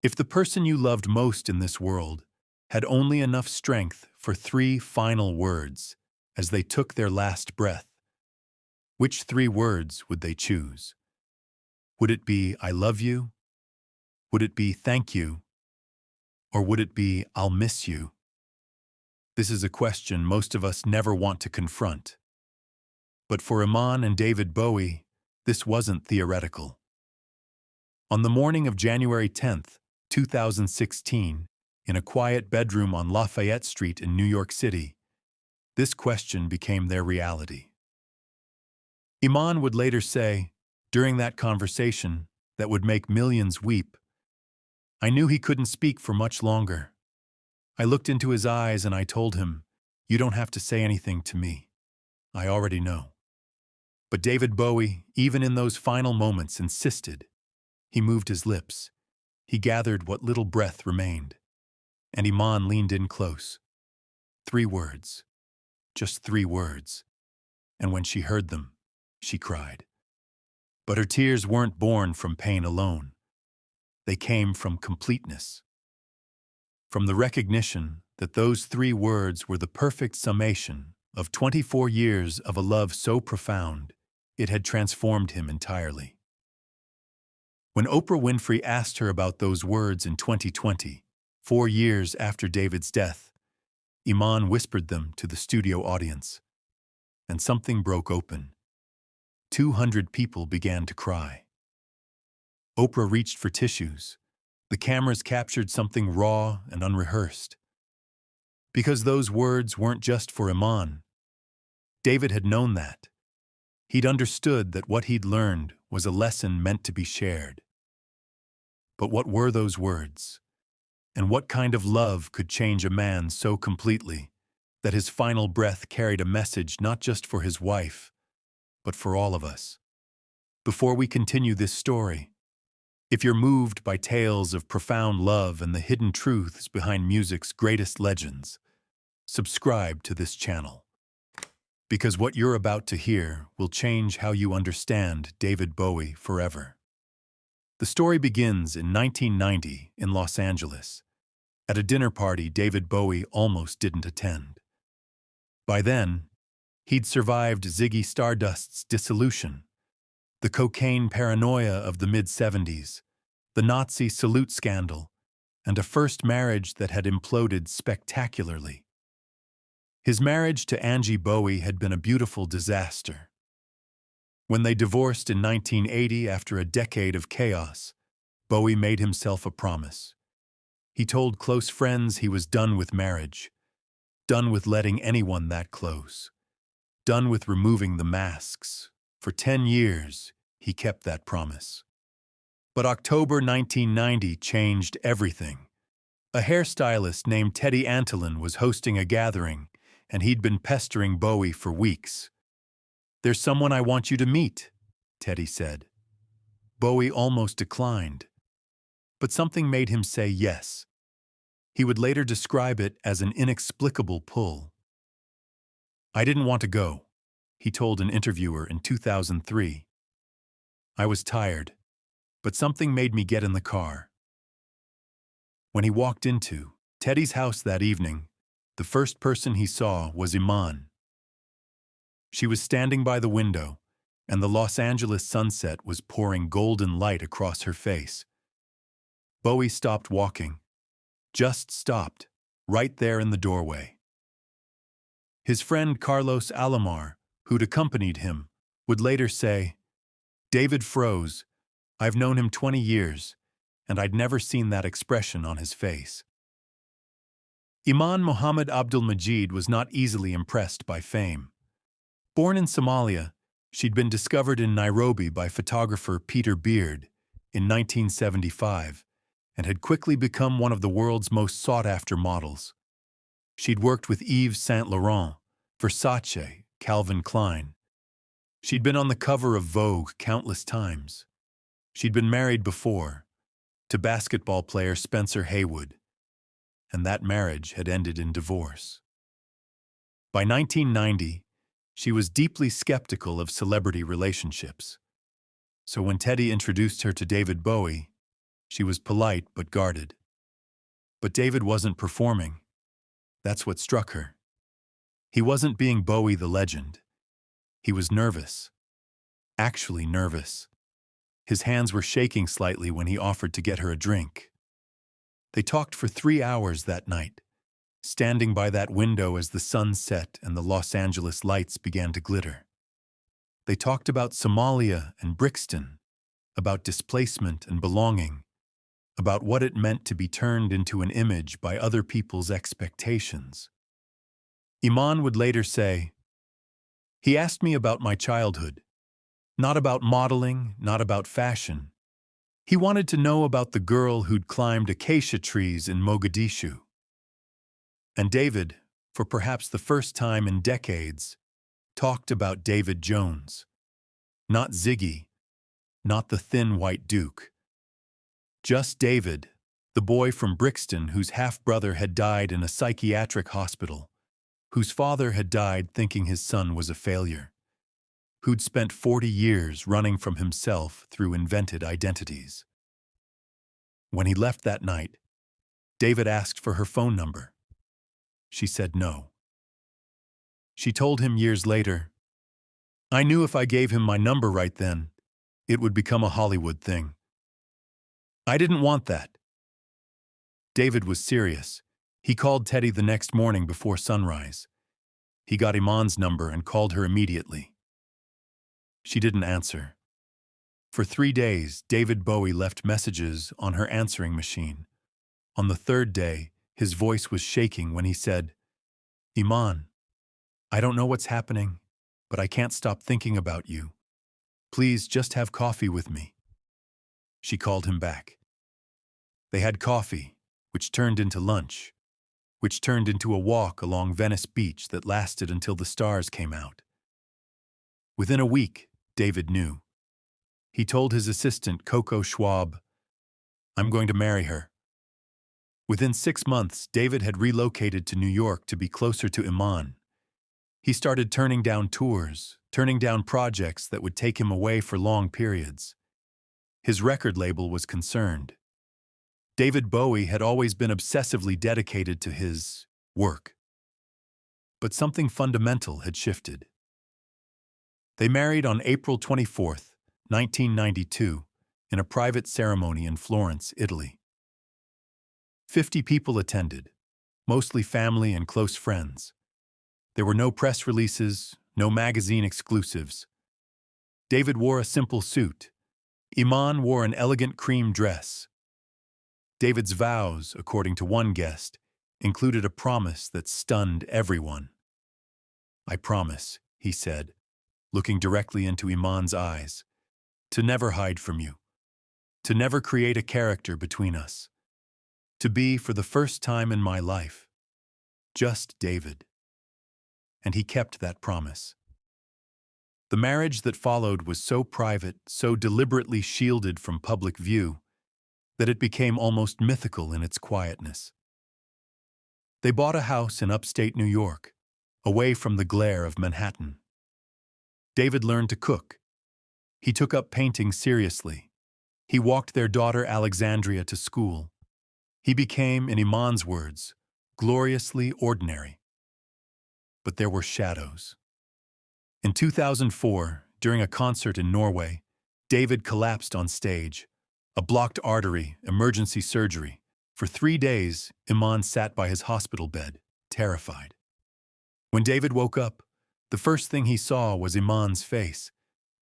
If the person you loved most in this world had only enough strength for 3 final words as they took their last breath, which 3 words would they choose? Would it be "I love you"? Would it be "thank you"? Or would it be "I'll miss you"? This is a question most of us never want to confront. But for Iman and David Bowie, this wasn't theoretical. On the morning of January 10th, 2016, in a quiet bedroom on Lafayette Street in New York City, this question became their reality. Iman would later say, during that conversation that would make millions weep, "I knew he couldn't speak for much longer. I looked into his eyes and I told him, 'You don't have to say anything to me. I already know.' But David Bowie, even in those final moments, insisted. He moved his lips. He gathered what little breath remained. And Iman leaned in close. 3 words. Just 3 words. And when she heard them, she cried. But her tears weren't born from pain alone. They came from completeness. From the recognition that those 3 words were the perfect summation of 24 years of a love so profound, it had transformed him entirely. When Oprah Winfrey asked her about those words in 2020, 4 years after David's death, Iman whispered them to the studio audience. And something broke open. 200 people began to cry. Oprah reached for tissues. The cameras captured something raw and unrehearsed. Because those words weren't just for Iman. David had known that. He'd understood that what he'd learned was a lesson meant to be shared. But what were those words? And what kind of love could change a man so completely that his final breath carried a message not just for his wife, but for all of us? Before we continue this story, if you're moved by tales of profound love and the hidden truths behind music's greatest legends, subscribe to this channel. Because what you're about to hear will change how you understand David Bowie forever. The story begins in 1990 in Los Angeles, at a dinner party David Bowie almost didn't attend. By then, he'd survived Ziggy Stardust's dissolution, the cocaine paranoia of the mid-70s, the Nazi salute scandal, and a first marriage that had imploded spectacularly. His marriage to Angie Bowie had been a beautiful disaster. When they divorced in 1980 after a decade of chaos, Bowie made himself a promise. He told close friends he was done with marriage, done with letting anyone that close, done with removing the masks. For 10 years, he kept that promise. But October 1990 changed everything. A hairstylist named Teddy Antolin was hosting a gathering, and he'd been pestering Bowie for weeks. "There's someone I want you to meet," Teddy said. Bowie almost declined. But something made him say yes. He would later describe it as an inexplicable pull. "I didn't want to go," he told an interviewer in 2003. "I was tired, but something made me get in the car." When he walked into Teddy's house that evening, the first person he saw was Iman. She was standing by the window, and the Los Angeles sunset was pouring golden light across her face. Bowie stopped walking. Just stopped, right there in the doorway. His friend Carlos Alomar, who'd accompanied him, would later say, "David froze. I've known him 20 years, and I'd never seen that expression on his face." Iman Mohammed Abdul-Majid was not easily impressed by fame. Born in Somalia, she'd been discovered in Nairobi by photographer Peter Beard in 1975 and had quickly become one of the world's most sought-after models. She'd worked with Yves Saint Laurent, Versace, Calvin Klein. She'd been on the cover of Vogue countless times. She'd been married before, to basketball player Spencer Haywood, and that marriage had ended in divorce. By 1990, she was deeply skeptical of celebrity relationships. So when Teddy introduced her to David Bowie, She was polite but guarded. But David wasn't performing. That's what struck her. He wasn't being Bowie the legend. He was nervous. Actually nervous. His hands were shaking slightly when he offered to get her a drink. They talked for 3 hours that night, standing by that window as the sun set and the Los Angeles lights began to glitter. They talked about Somalia and Brixton, about displacement and belonging, about what it meant to be turned into an image by other people's expectations. Iman would later say, "He asked me about my childhood. Not about modeling, not about fashion. He wanted to know about the girl who'd climbed acacia trees in Mogadishu." And David, for perhaps the first time in decades, talked about David Jones. Not Ziggy, not the thin white duke. Just David, the boy from Brixton whose half-brother had died in a psychiatric hospital, whose father had died thinking his son was a failure, who'd spent 40 years running from himself through invented identities. When he left that night, David asked for her phone number. She said no. She told him years later, "I knew if I gave him my number right then, it would become a Hollywood thing. I didn't want that." David was serious. He called Teddy the next morning before sunrise. He got Iman's number and called her immediately. She didn't answer. For 3 days, David Bowie left messages on her answering machine. On the 3rd day, his voice was shaking when he said, "Iman, I don't know what's happening, but I can't stop thinking about you. Please just have coffee with me." She called him back. They had coffee, which turned into lunch, which turned into a walk along Venice Beach that lasted until the stars came out. Within a week, David knew. He told his assistant, Coco Schwab, "I'm going to marry her." Within 6 months, David had relocated to New York to be closer to Iman. He started turning down tours, turning down projects that would take him away for long periods. His record label was concerned. David Bowie had always been obsessively dedicated to his work. But something fundamental had shifted. They married on April 24th, 1992, in a private ceremony in Florence, Italy. 50 people attended, mostly family and close friends. There were no press releases, no magazine exclusives. David wore a simple suit. Iman wore an elegant cream dress. David's vows, according to one guest, included a promise that stunned everyone. "I promise," he said, looking directly into Iman's eyes, "to never hide from you, to never create a character between us, to be, for the first time in my life, just David." And he kept that promise. The marriage that followed was so private, so deliberately shielded from public view, that it became almost mythical in its quietness. They bought a house in upstate New York, away from the glare of Manhattan. David learned to cook. He took up painting seriously. He walked their daughter Alexandria to school. He became, in Iman's words, gloriously ordinary. But there were shadows. In 2004, during a concert in Norway, David collapsed on stage. A blocked artery, emergency surgery. For 3 days, Iman sat by his hospital bed, terrified. When David woke up, the first thing he saw was Iman's face,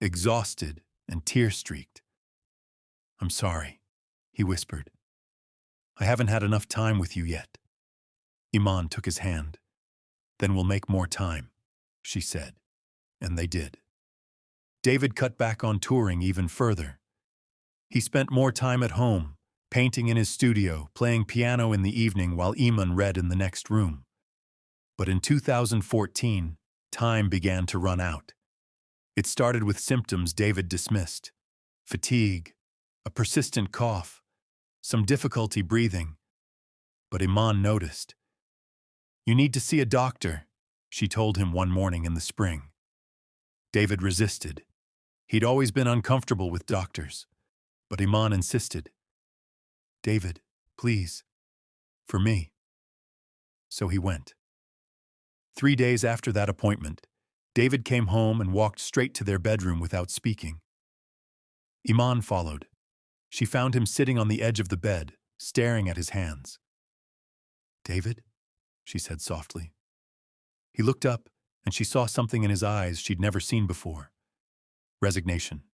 exhausted and tear-streaked. "I'm sorry," he whispered. "I haven't had enough time with you yet." Iman took his hand. "Then we'll make more time," she said, and they did. David cut back on touring even further. He spent more time at home, painting in his studio, playing piano in the evening while Iman read in the next room. But in 2014, time began to run out. It started with symptoms David dismissed: fatigue, a persistent cough, some difficulty breathing. But Iman noticed. "You need to see a doctor," she told him one morning in the spring. David resisted. He'd always been uncomfortable with doctors. But Iman insisted. David, please, for me. So he went. 3 days after that appointment, David came home and walked straight to their bedroom without speaking. Iman followed. She found him sitting on the edge of the bed, staring at his hands. "David?" she said softly. He looked up, and she saw something in his eyes she'd never seen before. Resignation.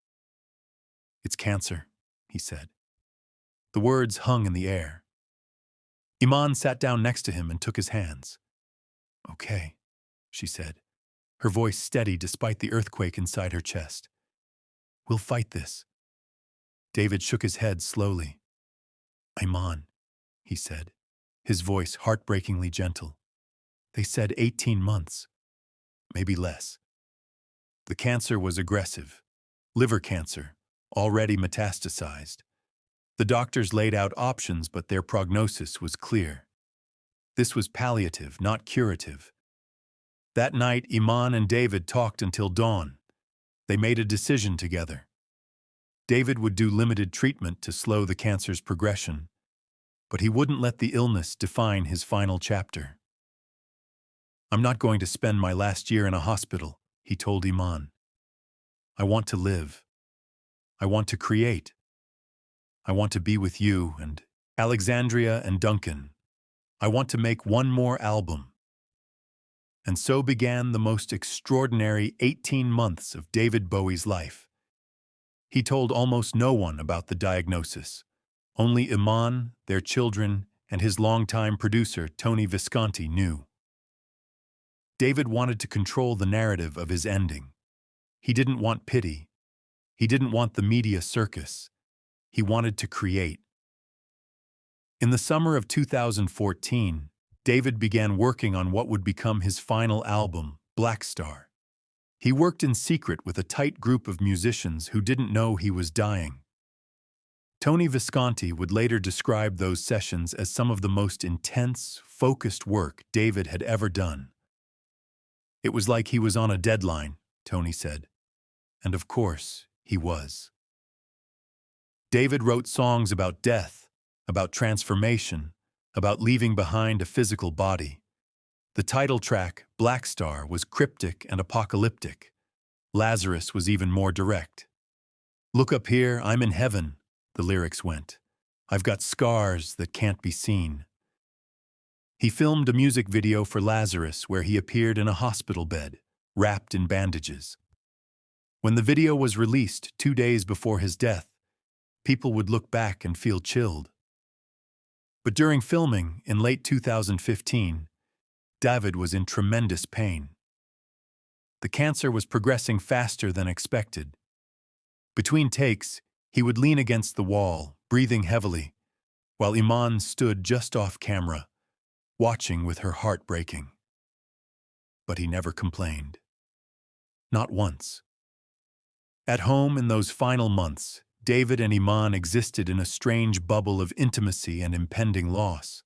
"It's cancer," he said. The words hung in the air. Iman sat down next to him and took his hands. "Okay," she said, her voice steady despite the earthquake inside her chest. "We'll fight this." David shook his head slowly. "Iman," he said, his voice heartbreakingly gentle. "They said 18 months, maybe less." The cancer was aggressive. Liver cancer, already metastasized. The doctors laid out options, but their prognosis was clear. This was palliative, not curative. That night, Iman and David talked until dawn. They made a decision together. David would do limited treatment to slow the cancer's progression, but he wouldn't let the illness define his final chapter. "I'm not going to spend my last year in a hospital," he told Iman. "I want to live. I want to create. I want to be with you and Alexandria and Duncan. I want to make one more album." And so began the most extraordinary 18 months of David Bowie's life. He told almost no one about the diagnosis. Only Iman, their children, and his longtime producer, Tony Visconti, knew. David wanted to control the narrative of his ending. He didn't want pity. He didn't want the media circus. He wanted to create. In the summer of 2014, David began working on what would become his final album, Blackstar. He worked in secret with a tight group of musicians who didn't know he was dying. Tony Visconti would later describe those sessions as some of the most intense, focused work David had ever done. "It was like he was on a deadline," Tony said. And of course, he was. David wrote songs about death, about transformation, about leaving behind a physical body. The title track, Blackstar, was cryptic and apocalyptic. Lazarus was even more direct. "Look up here, I'm in heaven," the lyrics went. "I've got scars that can't be seen." He filmed a music video for Lazarus where he appeared in a hospital bed, wrapped in bandages. When the video was released 2 days before his death, people would look back and feel chilled. But during filming, in late 2015, David was in tremendous pain. The cancer was progressing faster than expected. Between takes, he would lean against the wall, breathing heavily, while Iman stood just off camera, watching with her heart breaking. But he never complained. Not once. At home in those final months, David and Iman existed in a strange bubble of intimacy and impending loss.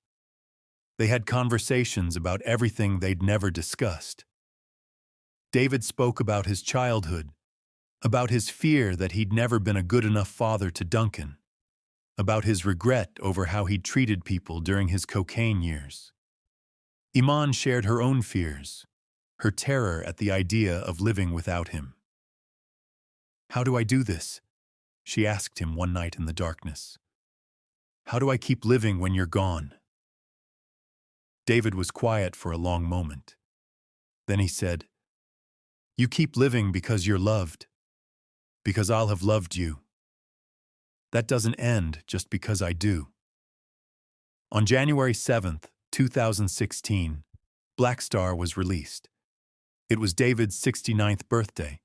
They had conversations about everything they'd never discussed. David spoke about his childhood, about his fear that he'd never been a good enough father to Duncan, about his regret over how he'd treated people during his cocaine years. Iman shared her own fears, her terror at the idea of living without him. "How do I do this?" she asked him one night in the darkness. "How do I keep living when you're gone?" David was quiet for a long moment. Then he said, "You keep living because you're loved, because I'll have loved you. That doesn't end just because I do." On January 7th, 2016, Blackstar was released. It was David's 69th birthday.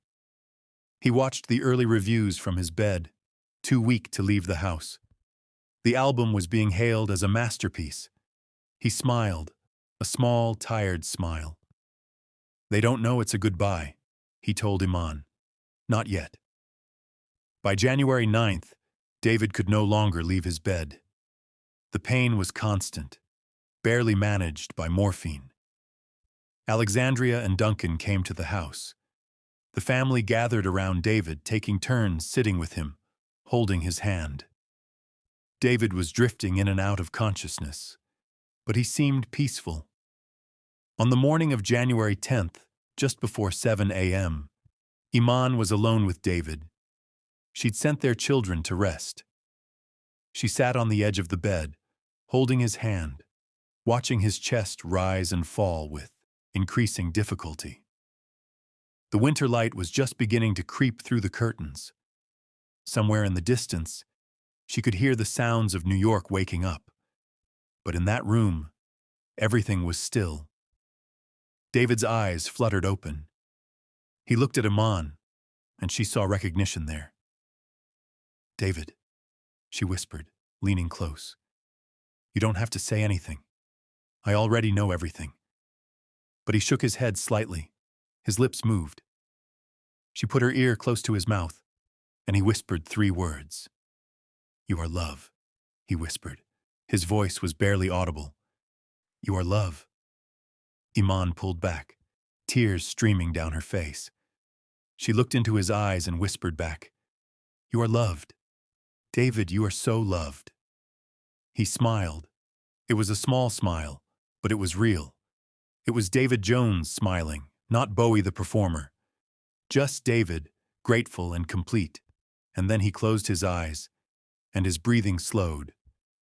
He watched the early reviews from his bed, too weak to leave the house. The album was being hailed as a masterpiece. He smiled, a small, tired smile. "They don't know it's a goodbye," he told Iman. "Not yet." By January 9th, David could no longer leave his bed. The pain was constant, barely managed by morphine. Alexandria and Duncan came to the house. The family gathered around David, taking turns sitting with him, holding his hand. David was drifting in and out of consciousness, but he seemed peaceful. On the morning of January 10th, just before 7 a.m., Iman was alone with David. She'd sent their children to rest. She sat on the edge of the bed, holding his hand, watching his chest rise and fall with increasing difficulty. The winter light was just beginning to creep through the curtains. Somewhere in the distance, she could hear the sounds of New York waking up. But in that room, everything was still. David's eyes fluttered open. He looked at Iman, and she saw recognition there. "David," she whispered, leaning close. "You don't have to say anything. I already know everything." But he shook his head slightly. His lips moved. She put her ear close to his mouth, and he whispered 3 words. "You are love," he whispered. His voice was barely audible. "You are love." Iman pulled back, tears streaming down her face. She looked into his eyes and whispered back, "You are loved. David, you are so loved." He smiled. It was a small smile, but it was real. It was David Jones smiling, not Bowie the performer. Just David, grateful and complete. And then he closed his eyes, and his breathing slowed,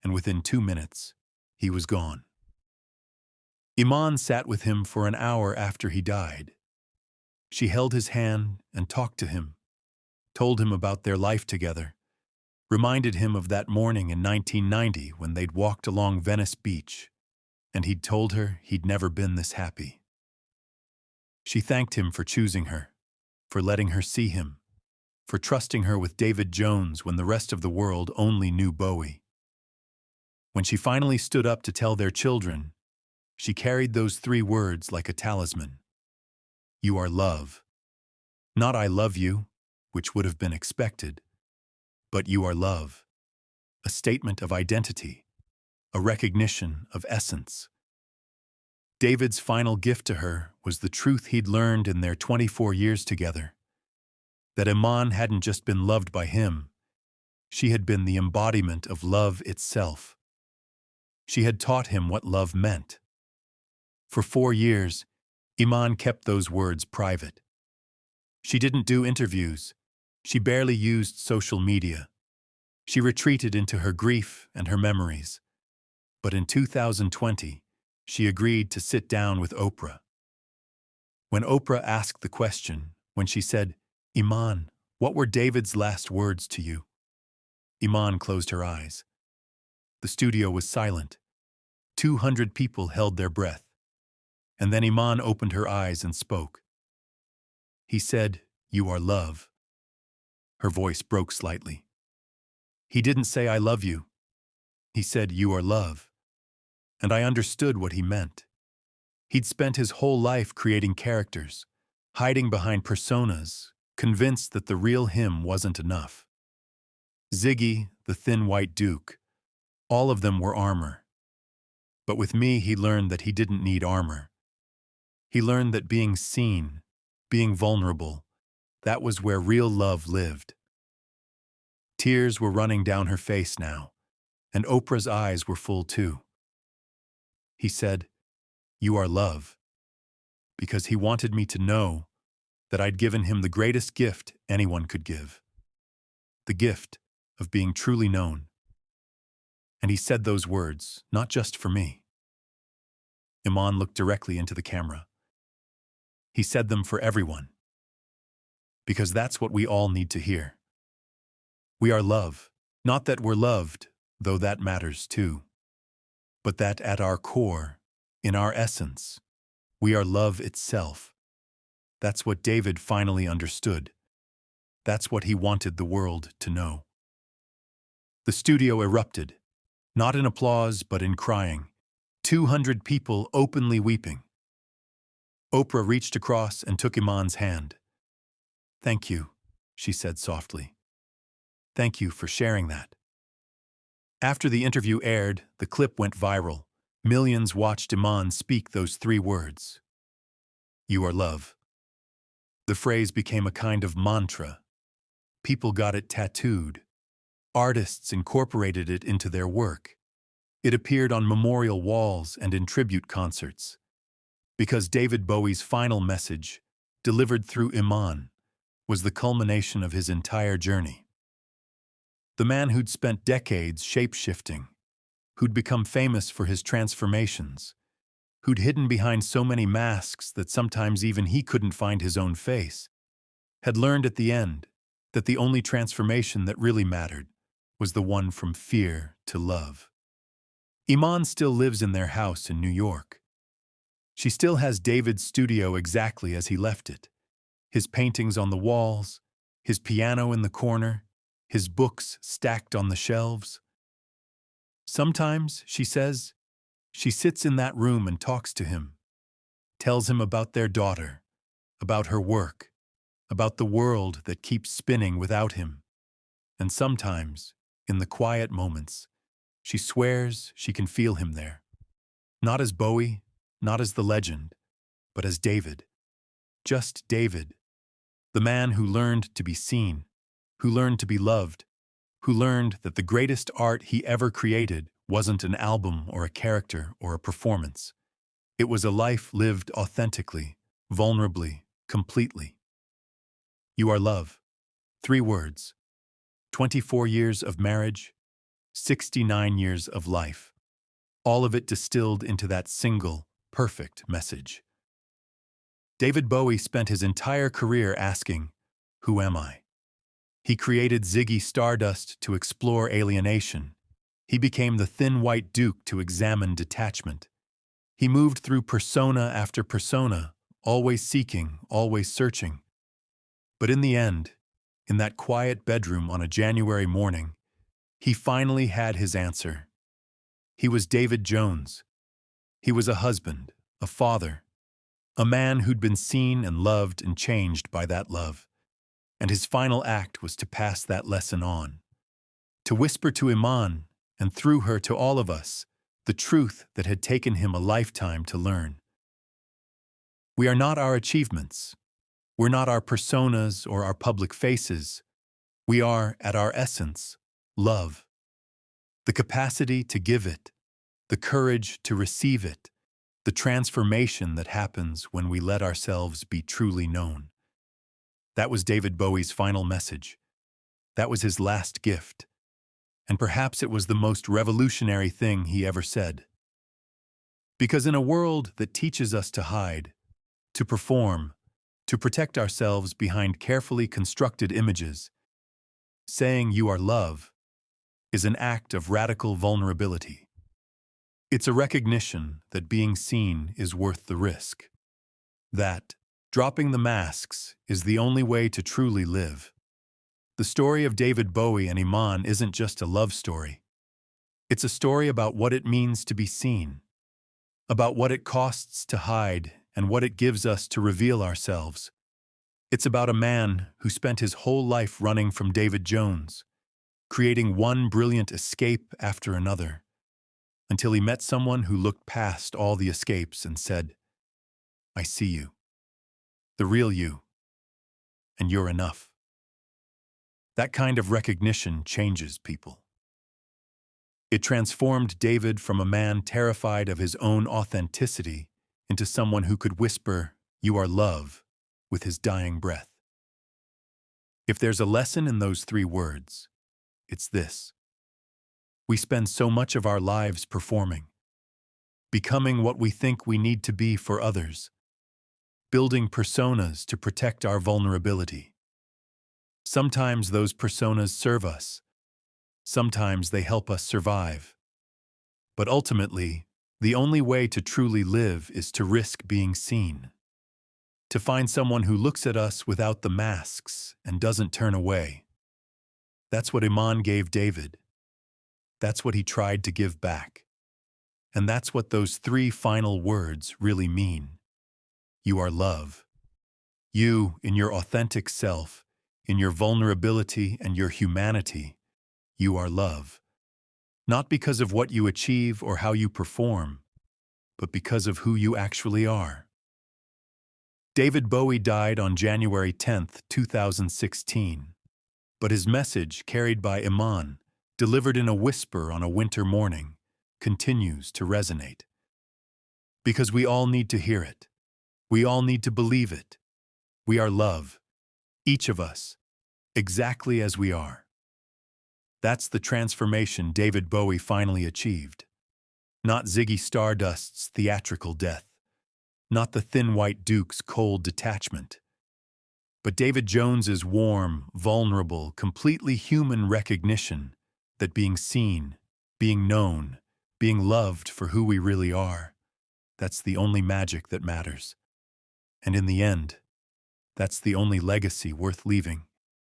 and within 2 minutes, he was gone. Iman sat with him for an hour after he died. She held his hand and talked to him, told him about their life together, reminded him of that morning in 1990 when they'd walked along Venice Beach, and he'd told her he'd never been this happy. She thanked him for choosing her, for letting her see him, for trusting her with David Jones when the rest of the world only knew Bowie. When she finally stood up to tell their children, she carried those 3 words like a talisman. You are love. Not I love you, which would have been expected, but you are love. A statement of identity, a recognition of essence. David's final gift to her was the truth he'd learned in their 24 years together. That Iman hadn't just been loved by him, she had been the embodiment of love itself. She had taught him what love meant. For 4 years, Iman kept those words private. She didn't do interviews. She barely used social media. She retreated into her grief and her memories. But in 2020, she agreed to sit down with Oprah. When Oprah asked the question, when she said, "Iman, what were David's last words to you?" Iman closed her eyes. The studio was silent. 200 people held their breath. And then Iman opened her eyes and spoke. He said, "You are love." Her voice broke slightly. He didn't say, "I love you." He said, "You are love." And I understood what he meant. He'd spent his whole life creating characters, hiding behind personas, convinced that the real him wasn't enough. Ziggy, the thin white duke, all of them were armor. But with me, he learned that he didn't need armor. He learned that being seen, being vulnerable, that was where real love lived. Tears were running down her face now, and Oprah's eyes were full too. He said, "You are love," because he wanted me to know that I'd given him the greatest gift anyone could give. The gift of being truly known. And he said those words, not just for me. Iman looked directly into the camera. He said them for everyone. Because that's what we all need to hear. We are love, not that we're loved, though that matters too, but that at our core, in our essence, we are love itself. That's what David finally understood. That's what he wanted the world to know. The studio erupted, not in applause but in crying. 200 people openly weeping. Oprah reached across and took Iman's hand. "Thank you," she said softly. "Thank you for sharing that." After the interview aired, the clip went viral. Millions watched Iman speak those 3 words. You are love. The phrase became a kind of mantra. People got it tattooed. Artists incorporated it into their work. It appeared on memorial walls and in tribute concerts. Because David Bowie's final message, delivered through Iman, was the culmination of his entire journey. The man who'd spent decades shape-shifting, who'd become famous for his transformations, who'd hidden behind so many masks that sometimes even he couldn't find his own face, had learned at the end that the only transformation that really mattered was the one from fear to love. Iman still lives in their house in New York. She still has David's studio exactly as he left it. His paintings on the walls, his piano in the corner, his books stacked on the shelves. Sometimes, she says, she sits in that room and talks to him, tells him about their daughter, about her work, about the world that keeps spinning without him. And sometimes, in the quiet moments, she swears she can feel him there. Not as Bowie, not as the legend, but as David. Just David. The man who learned to be seen, who learned to be loved, who learned that the greatest art he ever created wasn't an album or a character or a performance. It was a life lived authentically, vulnerably, completely. You are love. 3 words. 24 years of marriage, 69 years of life. All of it distilled into that single, perfect message. David Bowie spent his entire career asking, "Who am I?" He created Ziggy Stardust to explore alienation. He became the thin white duke to examine detachment. He moved through persona after persona, always seeking, always searching. But in the end, in that quiet bedroom on a January morning, he finally had his answer. He was David Jones. He was a husband, a father, a man who'd been seen and loved and changed by that love. And his final act was to pass that lesson on, to whisper to Iman, and through her to all of us, the truth that had taken him a lifetime to learn. We are not our achievements. We're not our personas or our public faces. We are, at our essence, love. The capacity to give it, the courage to receive it, the transformation that happens when we let ourselves be truly known. That was David Bowie's final message. That was his last gift. And perhaps it was the most revolutionary thing he ever said. Because in a world that teaches us to hide, to perform, to protect ourselves behind carefully constructed images, saying you are love is an act of radical vulnerability. It's a recognition that being seen is worth the risk. That dropping the masks is the only way to truly live. The story of David Bowie and Iman isn't just a love story. It's a story about what it means to be seen, about what it costs to hide and what it gives us to reveal ourselves. It's about a man who spent his whole life running from David Jones, creating one brilliant escape after another, until he met someone who looked past all the escapes and said, "I see you, the real you, and you're enough." That kind of recognition changes people. It transformed David from a man terrified of his own authenticity into someone who could whisper, "You are love," with his dying breath. If there's a lesson in those 3 words, it's this. We spend so much of our lives performing, becoming what we think we need to be for others, building personas to protect our vulnerability. Sometimes those personas serve us. Sometimes they help us survive. But ultimately, the only way to truly live is to risk being seen. To find someone who looks at us without the masks and doesn't turn away. That's what Iman gave David. That's what he tried to give back. And that's what those 3 final words really mean. You are love. You, in your authentic self, in your vulnerability and your humanity, you are love. Not because of what you achieve or how you perform, but because of who you actually are. David Bowie died on January 10, 2016, but his message, carried by Iman, delivered in a whisper on a winter morning, continues to resonate. Because we all need to hear it. We all need to believe it. We are love, each of us, exactly as we are. That's the transformation David Bowie finally achieved. Not Ziggy Stardust's theatrical death, not the Thin White Duke's cold detachment, but David Jones's warm, vulnerable, completely human recognition that being seen, being known, being loved for who we really are, that's the only magic that matters. And in the end, that's the only legacy worth leaving.